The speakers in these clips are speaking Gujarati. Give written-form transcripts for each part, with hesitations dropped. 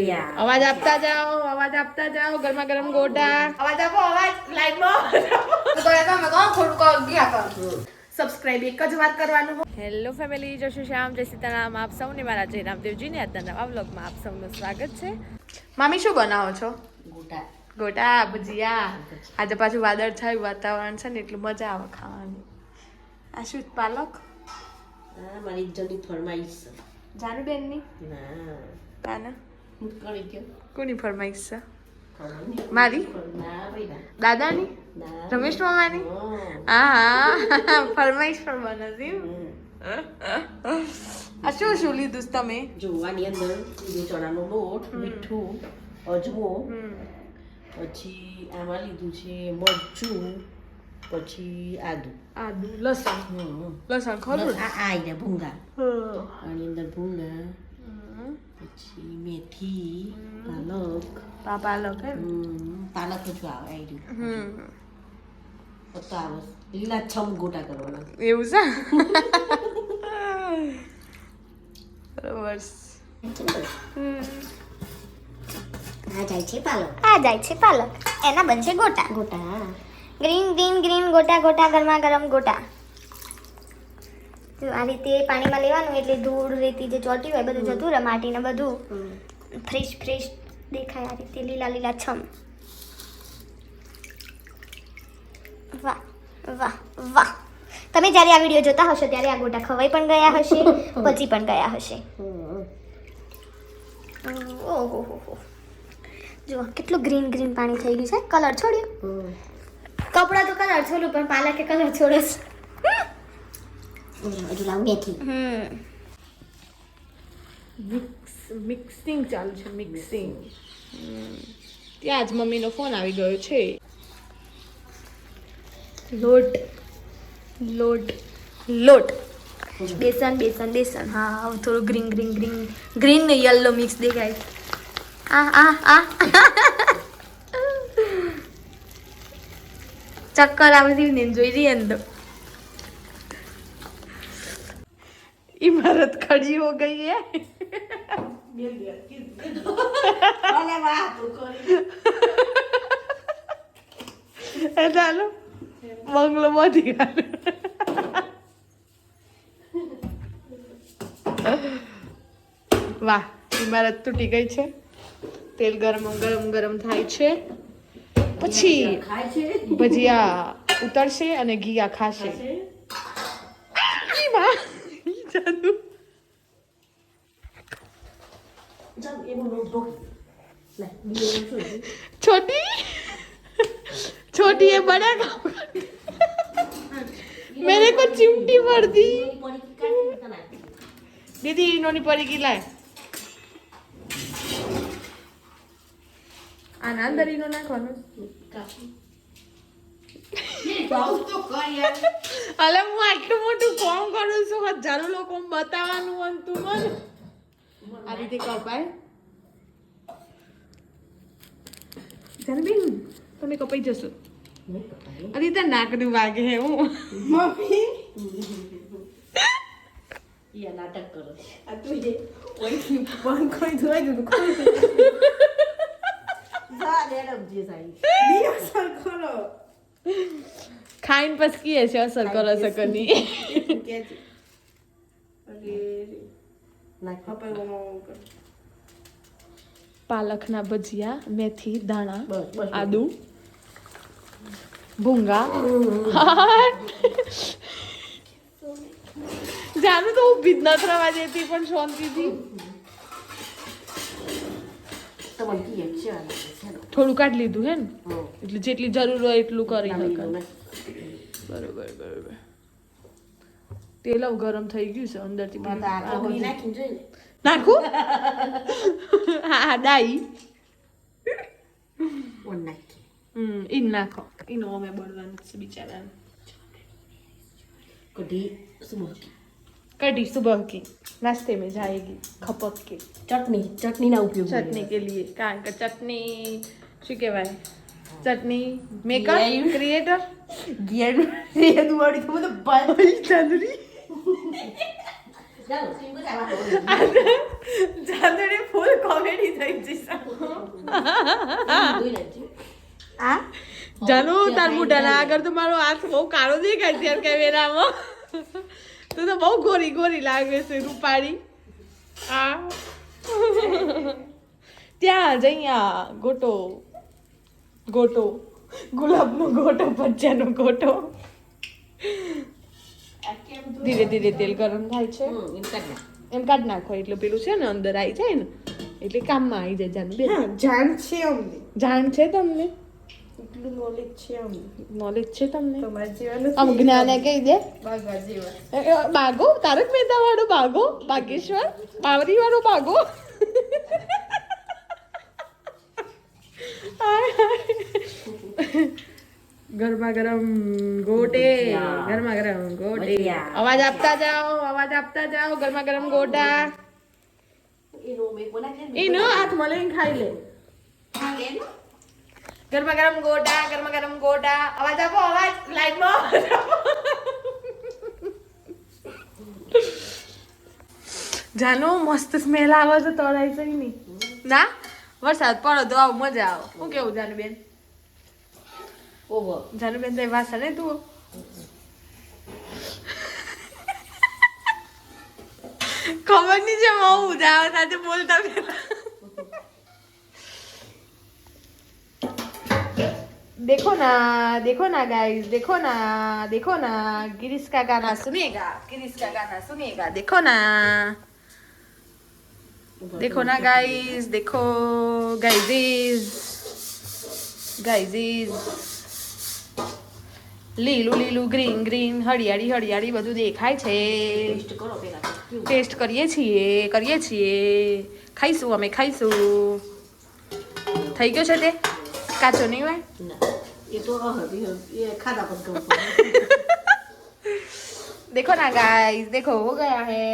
અવાજ આપતા જાઓ ગરમા ગરમ ગોટા અવાજ આપો અવાજ લાઈવમાં તો એ તમે કોણ ખોટું ગયા કર સબસ્ક્રાઇબ એક જ વાત કરવાનું. હેલો ફેમિલી, જય શ્રી શ્યામ, જય સીતારામ. આપ સૌને મારા જય રામદેવજીને આજના નવા વ્લોગમાં આપ સૌનું સ્વાગત છે. મામી શું બનાવો છો? ગોટા ભજીયા. આજે પાછું વાદળ છાયું વાતાવરણ છે ને એટલું મજા આવે ખાવાની. આ શું પાલક? મારી જલ્દી ફરમાઈશ જાનુબેનની ના કાના કરી ગયો કોની ફરમાઈશ છે? મારી ના ભાઈ ના દાદાની ના રમેશ મામાની હા ફરમાઈશ પણ બનાવતી. આ શું શું લીધું છે તમે? જોવાની અંદર લીધું ચણાનો લોટ, મીઠું, અજમો, પછી આમાં લીધું છે મરચું, પછી આદુ લસણ ખરું આ આઈ ભૂંગા આની અંદર ભૂંગા, પછી મેથી, પાલક પાલક જ આવે આવી તો આવે લીલા છમ ગોટા કરવાના એવું છે બરોબર. આ જાય છે પાલક એના બનશે ગોટા ગ્રીન ગ્રીન ગ્રીન ગોટા ગરમા ગરમ ગોટા. આ રીતે પાણીમાં લેવાનું એટલે ધૂળ રેતી જે ચોટી હોય બધું જતું રહે, માટીને બધું ફ્રેશ ફ્રેશ દેખાય. આ રીતે લીલા લીલા છમ. વાહ વાહ વાહ. તમે જ્યારે આ વિડીયો જોતા હશો ત્યારે આ ગોટા ખવાઈ પણ ગયા હશે, પચી પણ ગયા હશે. ઓહો હો, જુઓ કેટલું ગ્રીન ગ્રીન પાણી થઈ ગયું છે. કલર છોડ્યું, કપડા તો કલર છોડ્યું પણ પાલકે કલર છોડ્યો છે. મિક્સિંગ ચાલુ છે મિક્સિંગ. ત્યાં જ મમ્મીનો ફોન આવી ગયો છે. લોટ લોટ લોટ બેસન બેસન બેસન. હા હવે થોડું ગ્રીન ગ્રીન ગ્રીન ગ્રીન ને યલો મિક્સ દેખાય. ચક્કર આવતી ને જોઈ રહી અંદર. इमारत खड़ी हो गई है. ચાલો બંગલો માંથી વાહ ઇમારત તૂટી ગઈ છે. તેલ ગરમ ગરમ થાય છે પછી ભજીયા ઉતરશે અને ઘીયા ખાશે. જાદુ छोटी छोटी ये बड़ा काम मेरे को चिमटी भर दी. दीदी इन्होंने पड़ी की लाए આના અંદર ઈનો નાખવાનો. અલે હું આટલું મોટું કામ કરું છું, હજારો લોકો બતાવવાનું હોય તું મને આ રીતે કપાય. જાનબીન તમે કપાઈ જશો. અરે તો નાકનું વાગે હે હું મમ્મી યા નાટક કરો આ તું જે ઓય પણ કોઈ જોઈ ગયું કોઈ જા લેડમ જે સાઈ દિવસ કરો ખાઈન પસકી હશે અસર કરો શકની. પાલકના ભજીયા, મેથી, દાણા, આદુ, ભૂંગા. જાનું તો ઊભી જ ન થવા દેતી પણ શાંતિથી. થોડું કાઢ લીધું હે ને એટલે જેટલી જરૂર હોય એટલું કરી શકાય. બરોબર બરોબર. તેલ ગરમ થઈ ગયું છે અંદરથી નાખું. હા ડાઈ ઈન નાખો. ઈનો અમે બળવાનું છે બિચારાને. कढ़ी सुबह की नाश्ते में जाएगी खपत के. चटनी ना उपयोग चटनी के लिए કારણ કે ચટણી શું કહેવાય ચટણી મેકર ક્રિએટર ગેર રેડ વાળી તો બધું બાઈ ચાંદરી જાઓ સીન બધા જાદુની ફૂલ કોમેડી થઈ જશે આ જાનુ તાર મોઢાના આગળ તો મારો હાથ બહુ કાળો દેખાય છે કેમેરામાં તું તો બહુ ગોરી ગોરી લાગે છે રૂપાળી આ ત્યાં જઈયા ગોટો ગોટો ગુલાબનો ગોટો ભજીયાનો ગોટો ધીરે ધીરે તેલ ગરમ થાય છે એમ કાઢ નાખો એટલે પેલું છે ને અંદર આવી જાય ને એટલે કામમાં આવી જાય જાનું બેન જાણ છે અમને જાણ છે તમને એટલું નોલેજ છે અમને નોલેજ છે તમને તમારા જીવનનું આમ જ્ઞાન કહી દે બાગા જીવન બાગો તારક મહેતા વાળો બાગો બાગેશ્વર બાવરી વાળો બાગો ગરમા ગરમ ગોટે ગરમા ગરમ ગોટે અવાજ આપતા જાઓ ગરમા ગરમ ગોટા એનો મેં બનાવી એનો હાથમાં લઈને ખાઈ લે ગરમા ગરમ ગોટા અવાજ આપો અવાજ લાઈટમાં જાનો મસ્ત સ્મેલ આવે છે તળાઈ છે નહીં ના વરસાદ પડો તો આવ મજા આવે હું કેવું જાનુબેન ઓહો જાનુબેન તો વાસા ને તું ખબર નહીં છે બહુ જાવ સાથે બોલતા પેલા देखो ना गाइस देखो ना गिरीश का गाना सुनिएगा देखो ना गाइस देखो गाइस લીલું ગ્રીન હરિયાળી બધું દેખાય છે ટેસ્ટ કરો પેલા ટેસ્ટ કરીએ છીએ ખાઈશું અમે થઈ ગયો છે તે કાચો નહીં હોય ના એ તો એ ખાધા પર કહું देखो ना गाइस देखो हो गया है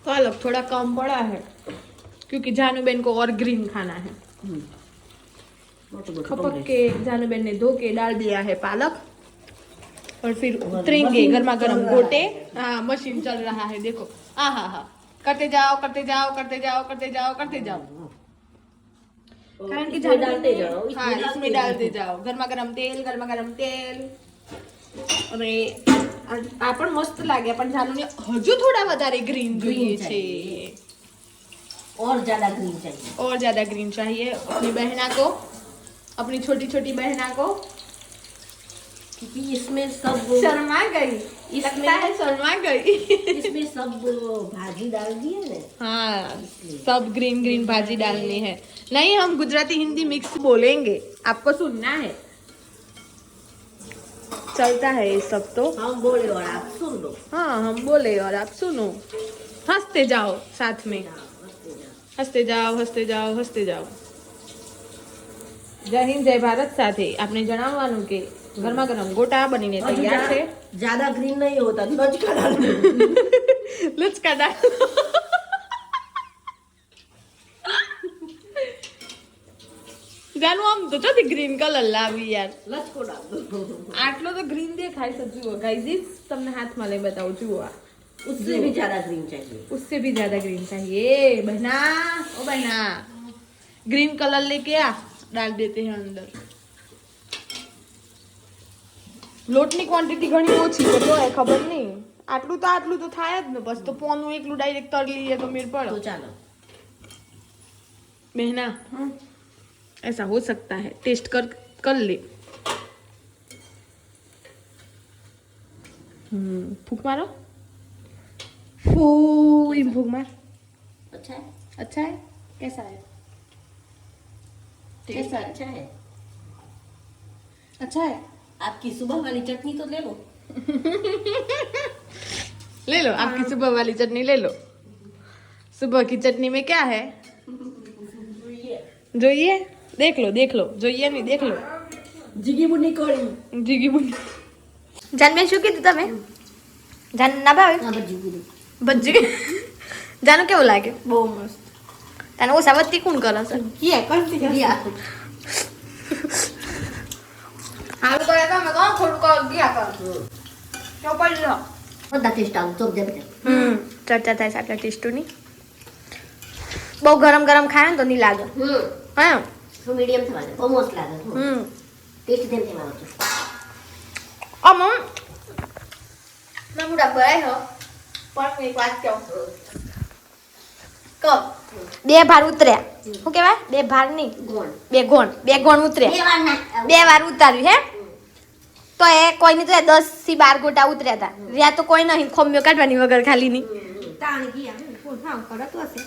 पालक थोड़ा कम पड़ा है क्योंकि जानूबेन को और ग्रीन खाना है खपक के जानूबेन ने धो के डाल दिया है पालक और फिर उतरेंगे गर्मा गर्म गोटे हाँ मशीन चल रहा है देखो हाँ करते जाओ कारण कि डालते जाओ हाँ इसमें डालते जाओ गर्मा गर्म तेल અને આ પણ મસ્ત લાગ્યા પણ જાનુને હજુ થોડા વધારે ગ્રીન જોઈએ છે और ज्यादा ग्रीन चाहिए अपनी बहना को अपनी छोटी बहना को क्योंकि इसमें सब शर्मा गई लगता है शर्मा गई इसमें सब भाजी डाल दिए ना हाँ सब ग्रीन भाजी डालनी है नहीं हम गुजराती हिंदी मिक्स बोलेंगे आपको सुनना है चलता है ये सब तो हम बोले और आप सुन लो हाँ हम बोले और आप सुनो हंसते जाओ साथ में हंसते जाओ जय हिंद जय भारत સાથે આપણે જણાવવાનું કે ગરમા ગરમ ગોટા બનીને તૈયાર છે ज्यादा ग्रीन नहीं होता लचका डाल લચકા ડાળ જાનું આમ તો ચોથી ગ્રીન કલર લાવી યાર लचको डाल दो આટલો તો ગ્રીન દેખાય છે જુઓ ગાઈઝ તમને હાથમાં લઈ બતાવું જુઓ આ उससे भी ज्यादा ग्रीन चाहिए उससे भी ज्यादा ग्रीन चाहिए बहना ओ बहना ग्रीन कलर लेके आ डाल देते हैं अंदर લોટની ક્વોન્ટિટી ઘણી ઓછી છે તો ખબર નહીં આટલું તો થાય જ ને બસ તો પોનું એકલું ડાયરેક્ટ તળી લઈએ તો મેર तो પડે चलो बहना ऐसा हो सकता है टेस्ट कर ले फूक मारो फू इन फूक मार अच्छा है अच्छा है कैसा है टेस्ट अच्छा है अच्छा है आपकी सुबह वाली चटनी तो ले लो आपकी सुबह वाली चटनी ले लो सुबह की चटनी में क्या है જોઈએ देख लो જોઈએ નહીં देख लो જીગી બુની કોળી જીગી બુની જાનબેન શું કીધું તમે જાન ના ભાવે હા બજી બુની ભજી જાનું કેવું લાગે બહુ મસ્ત તને ઓછા વત્તી કોણ કરે છે યે કરતી ગયા હાલ તો એકા મે કોણ ખોડ કો ગયા કર ચોપડી લો બધા ટેસ્ટ આવું ચોક દે ચર્ચા થાય છે આટલા ટેસ્ટોની. બહુ ગરમ ગરમ ખાય ને તો નહીં લાગે. હા હું મીડિયમ થવા દે બહુ મસ્ત લાગે ટેસ્ટ તેમ તેમ આવે છે મેં મોટા ભરાય હો પણ એક વાત કહું કમ 2 ભાર ઉતર્યા. શું કહેવાય? 2 ભાર નહીં, ગોળ 2 ગોણ ઉતર્યા. બે વાર ના 2 વાર ઉતાર્યું હે તો એ કોઈની તો 10 થી 12 ગોટા ઉતર્યા હતા. રહ્યા તો કોઈ નહીં, ખોમ્યો કાઢવાની વગર ખાલી ની. તાણ ગયા કોણ હા કરતો હશે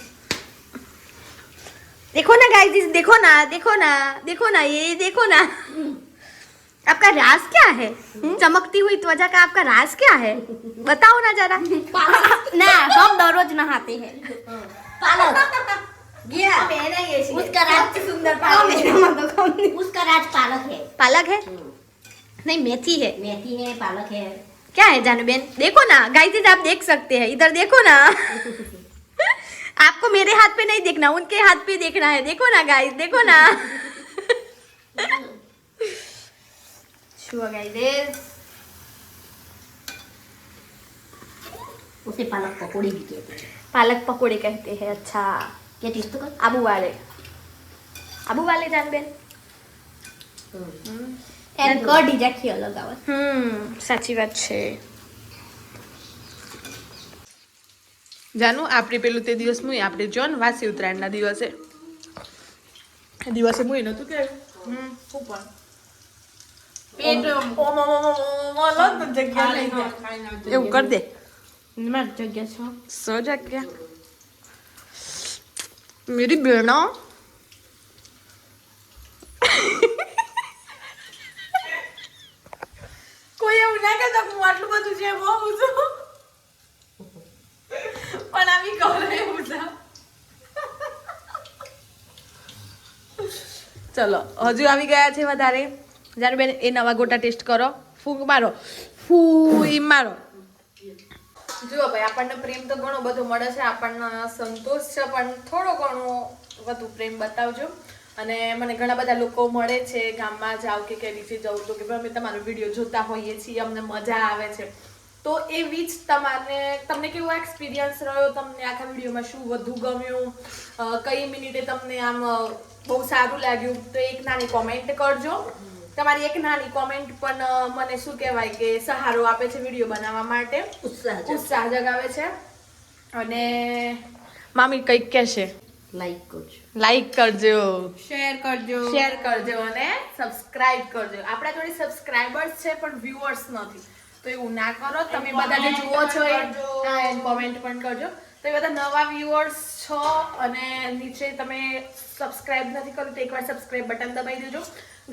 देखो ना गाइस, देखो ना, देखो ना, देखो ना, ये देखो ना. आपका राज क्या है? चमकती हुई त्वचा का आपका राज क्या है? बताओ ना जरा. ना हम दररोज नहाते हैं. पालक गया मैंने ये उसका राज सुंदर उसका राज पालक है पालक है नहीं, मेथी है. मेथी है पालक है क्या है जानू बेन? देखो ना गाइस, आप देख सकते हैं, इधर देखो ना. आपको मेरे हाथ पे नहीं देखना, उनके हाथ पे देखना है. देखो ना गाइस, देखो ना. शुआ गाइस, उसे पालक पकौड़ी भी कहते हैं पालक पकोड़े कहते हैं. अच्छा, क्या टेस्ट तो कर आबू वाले जान बेन. એમ કઢી જાખી અલગ આવે સાચી વાત છે. જાનું આપણે પેલું તે દિવસ મુય આપણે જો ને વાસી ઉત્તરાયણના દિવસે મુય નતું કે શું પણ પેટ ઓમ જગ્યા લઈ ગયા એવું કર દે મારી જગ્યા છે. સો જગ્યા મેરી બેના કોઈ એવું ના કહેતો હું આટલું બધું છે બહુ છું પણ આવી કરે એવું છે. ચલો હજુ આવી ગયા છે વધારે. જાનુ બેન એ નવા ગોટા ટેસ્ટ કરો. ફૂંક મારો ફૂઈ મારો. જુઓ ભાઈ, આપણને પ્રેમ તો ઘણો બધો મળે છે, આપણને સંતોષ છે, પણ થોડો ઘણો વધુ પ્રેમ બતાવજો. અને મને ઘણા બધા લોકો મળે છે, ગામમાં જાવ કે નીચે જાઉં તો કે ભાઈ અમે તમારો વિડીયો જોતા હોઈએ છીએ, અમને મજા આવે છે. તો એવી જ તમને કેવો એક્સપિરિયન્સ રહ્યો, તમને આખા વિડીયોમાં શું વધુ ગમ્યું, કઈ મિનિટે તમને આમ બહુ સારું લાગ્યું, તો એક નાની કોમેન્ટ કરજો. તમારી એક નાની કોમેન્ટ પણ મને શું કહેવાય કે સહારો આપે છે વિડીયો બનાવવા માટે, ઉત્સાહ જગાવે છે. અને મામી કંઈક કહેશે, લાઈક કરજો, શેર કરજો અને સબસ્ક્રાઇબ કરજો. આપણા જોડે સબસ્ક્રાઇબર્સ છે પણ વ્યુઅર્સ નથી, તો એવું ના કરો. તમે બધા જે જુઓ છો એ કોમેન્ટ પણ કરજો. તો એ બધા નવા વ્યુઅર્સ છો અને નીચે તમે સબસ્ક્રાઇબ નથી કર્યું તો એકવાર સબસ્ક્રાઇબ બટન દબાવી દેજો.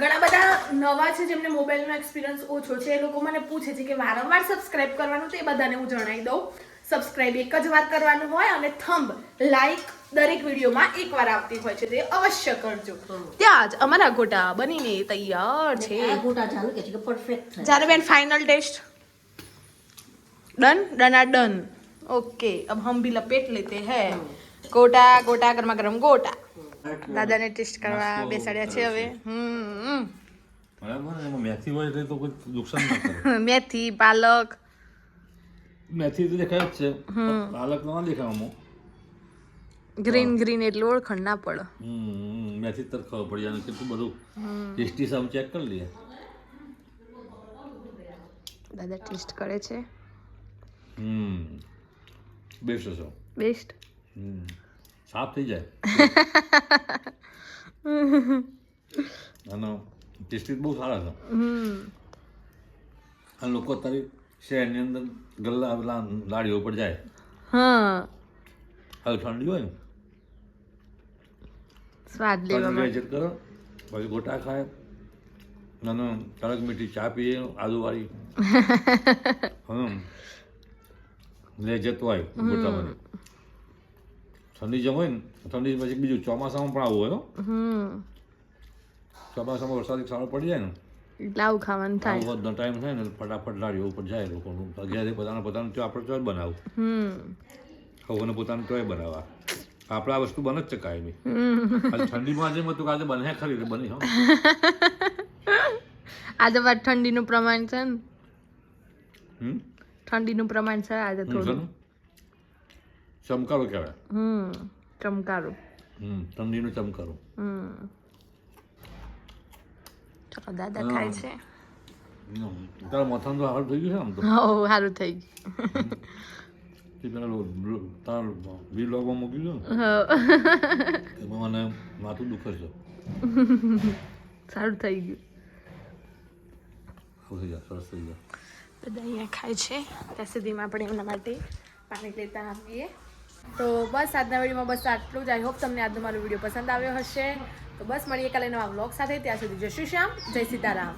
ઘણા બધા નવા છે જેમને મોબાઈલનો એક્સપિરિયન્સ ઓછો છે, એ લોકો મને પૂછે છે કે વારંવાર સબસ્ક્રાઇબ કરવાનું, તો એ બધાને હું જણાવી દઉં. સબસ્ક્રાઇબ એક જ વાર કરવાનું હોય અને થંબ લાઈક દરેક વિડીયોમાં એકવાર આવતી હોય છે, તે અવશ્ય કરજો. ત્યાં જ અમારા ગોટા બનીને તૈયાર છે. ગોટા ચાલુ કે છે પરફેક્ટ જાને બેન final test done done okay. अब हम भी लपेट लेते हैं गोटा गोटा गरमा गरम गोटा. દાદાને ટેસ્ટ કરવા બેસાડ્યા છે હવે. બરાબર એમાં મેથી હોય એટલે તો કોઈ નુકસાન ના કરે. મેથી પાલક મેથી તો દેખાય જ છે, પાલક ના દેખાવામાં. ગ્રીન એટલે ઓળખણ ના પડે. મેથી તર ખબર પડી જાય કેટલું બધું ટેસ્ટી સામ ચેક કરી લઈએ. દાદા ટેસ્ટ કરે છે. બેસ્ટ છે, બેસ્ટ. સાફ થઈ જાય અને ટેસ્ટી બહુ સારા છે. આ લોકો અત્યારે શહેરની અંદર ગલ્લા પેલા લાડીઓ પર જાય, હવે ઠંડી હોય ને સ્વાદ લેવા ચેક કરો, પછી ગોટા ખાય અને કડક મીઠી ચા પીએ આદુવાળી. લેજત હોય ગોટામાં. ઠંડી જેમ હોય ને ઠંડી પછી બીજું ચોમાસામાં પણ આવું હોય. ચોમાસામાં વરસાદ સારો પડી જાય ને લાવ ખાવાનું થાય, વધનો ટાઈમ થાય ને ફટાફટ લાડીઓ ઉપર જાય લોકોનું. ઘરે પોતાનું તો આપણે ચોય બનાવું, હવે પોતાનું ચોય બનાવવા. આપણે આ વસ્તુ બને જ છે કાયમી. ઠંડીમાં જેમ હતું કે આજે બને ખરી બની. હા આજે વાત ઠંડીનું પ્રમાણ છે ને, ઠંડીનું પ્રમાણ છે આજે થોડું. ચમકારો કહેવાય. ચમકારું. ઠંડીનો ચમકારો. ચલો દાદા ખાય છે. તારા મથાનું તો હારું થઈ ગયું છે આમ તો. હો સારું થઈ ગયું. તે પેલા તારા વીલોગમાં મૂક્યું છે ને એમાં મને માથું દુખે છે. સારું થઈ ગયું. થઈ જાય સરસ થઈ જાય. બધા અહીંયા ખાય છે ત્યાં સુધીમાં આપણે એમના માટે પાણી લેતા આવીએ. તો બસ આજના વિડીયોમાં બસ આટલું જ. આઈ હોપ તમને આજનો મારો વિડીયો પસંદ આવ્યો હશે. તો બસ મળીએ કાલે નવા વ્લોગ સાથે. ત્યાં સુધી જય શ્રી શ્યામ, જય સીતારામ.